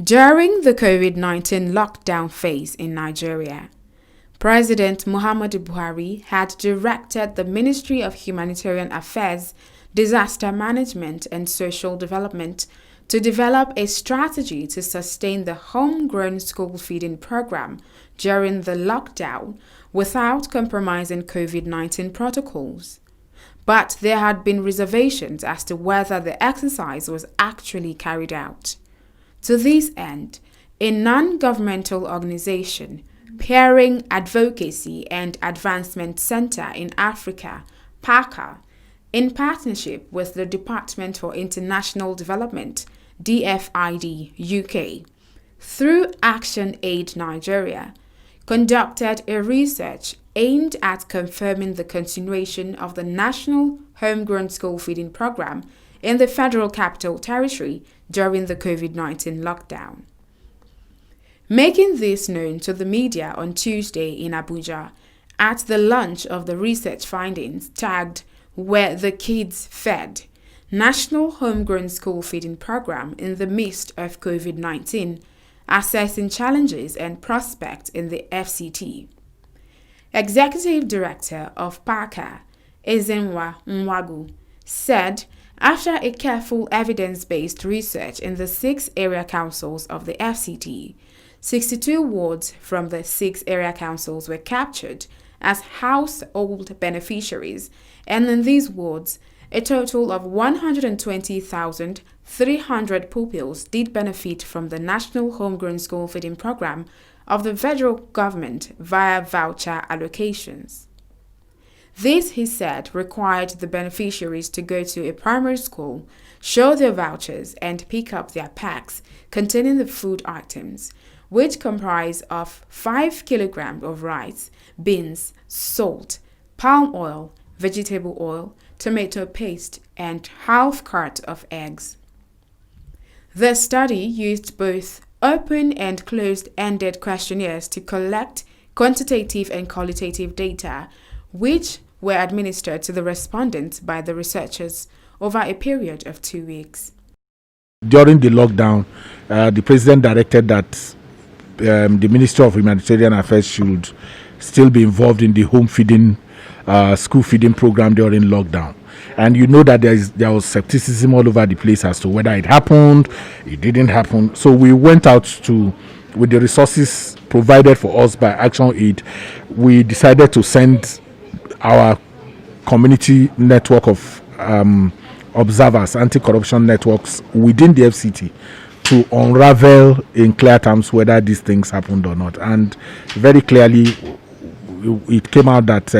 During the COVID-19 lockdown phase in Nigeria, President Muhammadu Buhari had directed the Ministry of Humanitarian Affairs, Disaster Management and Social Development to develop a strategy to sustain the homegrown school feeding program during the lockdown without compromising COVID-19 protocols. But there had been reservations as to whether the exercise was actually carried out. To this end, a non-governmental organization, Pairing Advocacy and Advancement Center in Africa, Paaca'S, in partnership with the Department for International Development, DFID UK, through Action Aid Nigeria, conducted a research aimed at confirming the continuation of the National Homegrown School Feeding Program in the Federal Capital Territory during the COVID-19 lockdown. Making this known to the media on Tuesday in Abuja at the launch of the research findings tagged Where the Kids Fed, National Homegrown School Feeding Program in the midst of COVID-19, assessing challenges and prospects in the FCT. Executive Director of Paaca'S, Ezenwa Nwagu, said after a careful evidence-based research in the 6 area councils of the FCT, 62 wards from the 6 area councils were captured as household beneficiaries, and in these wards, a total of 120,300 pupils did benefit from the National Homegrown School Feeding Program of the federal government via voucher allocations. This, he said, required the beneficiaries to go to a primary school, show their vouchers, and pick up their packs containing the food items, which comprise of 5 kilograms of rice, beans, salt, palm oil, vegetable oil, tomato paste, and half cart of eggs. The study used both open and closed-ended questionnaires to collect quantitative and qualitative data, which were administered to the respondents by the researchers over a period of 2 weeks. During the lockdown, the president directed that the Ministry of Humanitarian Affairs should still be involved in the home feeding, school feeding program during lockdown. And you know that there was skepticism all over the place as to whether it happened, it didn't happen. So we went out with the resources provided for us by Action Aid, we decided to send our community network of observers, anti-corruption networks within the FCT to unravel in clear terms whether these things happened or not. And very clearly, it came out that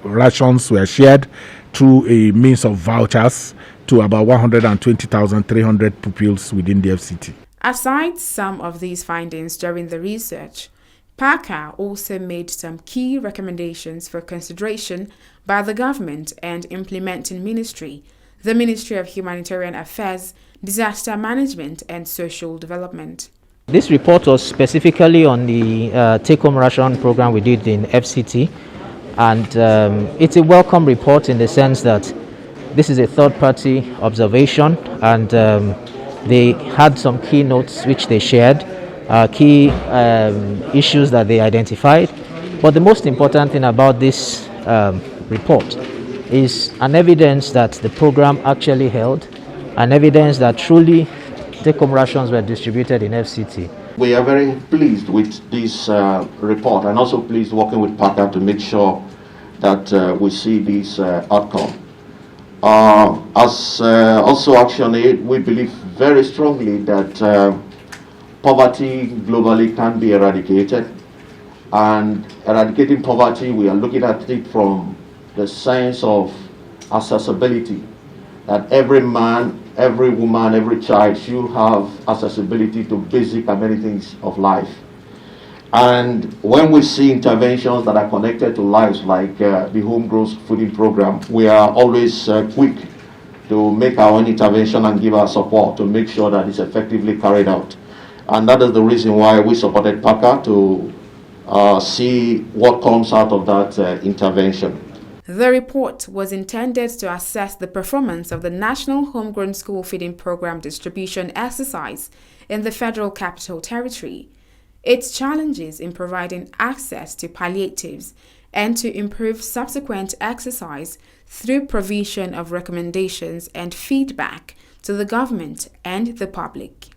rations were shared through a means of vouchers to about 120,300 pupils within the FCT. Aside some of these findings during the research, Paaca'S also made some key recommendations for consideration by the government and implementing ministry, the Ministry of Humanitarian Affairs, Disaster Management and Social Development. This report was specifically on the take-home ration program we did in FCT, and it's a welcome report in the sense that this is a third-party observation, and they had some key notes which they shared, key issues that they identified. But the most important thing about this report is an evidence that the program actually held, an evidence that truly take-home rations were distributed in FCT. We are very pleased with this report, and also pleased working with Paaca'S to make sure that we see this outcome. As also Action Aid, we believe very strongly that poverty globally can be eradicated, and eradicating poverty, we are looking at it from the sense of accessibility, that every man, every woman, every child should have accessibility to basic amenities of life. And when we see interventions that are connected to lives like the homegrown feeding program, we are always quick to make our own intervention and give our support to make sure that it's effectively carried out. And that is the reason why we supported Paaca'S to see what comes out of that intervention. The report was intended to assess the performance of the National Homegrown School Feeding Program distribution exercise in the Federal Capital Territory, its challenges in providing access to palliatives, and to improve subsequent exercise through provision of recommendations and feedback to the government and the public.